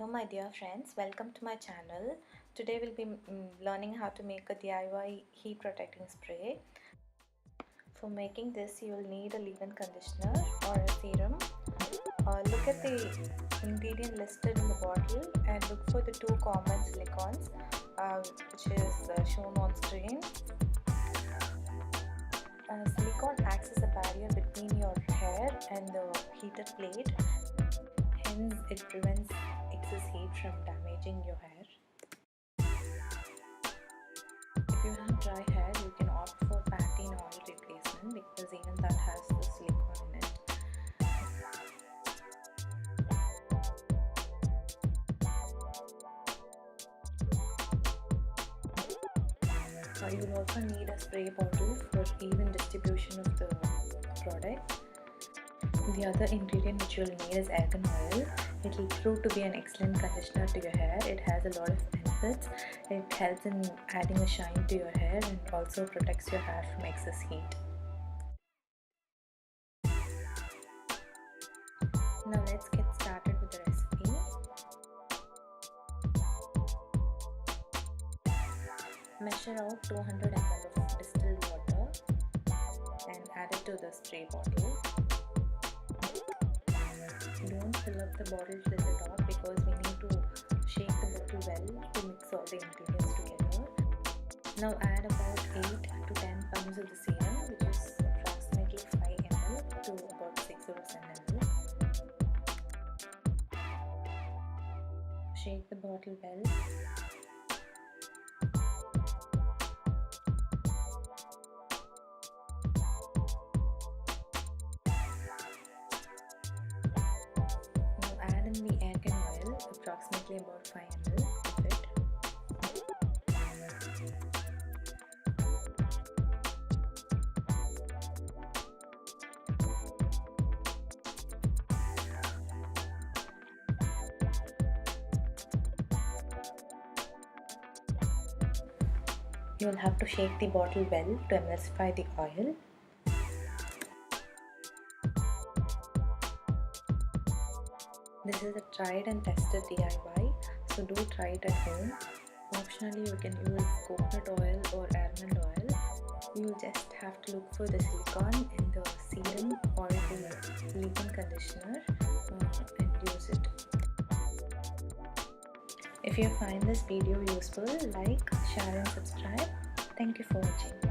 Hello my dear friends, welcome to my channel. Today we'll be learning how to make a DIY heat protecting spray. For making this you will need a leave-in conditioner or a serum. Look at the ingredient listed in the bottle and look for the two common silicones which is shown on screen. Silicone acts as a barrier between your hair and the heated plate. Hence, it prevents excess heat from damaging your hair. If you have dry hair, you can opt for Pantene Oil Replacement because even that has the silicone in it. You will also need a spray bottle for even distribution of the product. The other ingredient which you will need is argan oil. It will prove to be an excellent conditioner to your hair. It has a lot of benefits. It helps in adding a shine to your hair and also protects your hair from excess heat. Now let's get started with the recipe. Measure out 200 ml of distilled water and add it to the spray bottle. Don't fill up the bottle till the top because we need to shake the bottle well to mix all the ingredients together. Now add about 8 to 10 pounds of the serum, which is approximately 5 ml to about 6 or 7 ml. Shake the bottle well. Add in the argan oil, approximately about 5 ml of it. You will have to shake the bottle well to emulsify the oil. This is a tried and tested DIY, so do try it at home. Optionally, you can use coconut oil or almond oil. You just have to look for the silicone in the serum or the leave-in conditioner and use it. If you find this video useful, like, share and subscribe. Thank you for watching.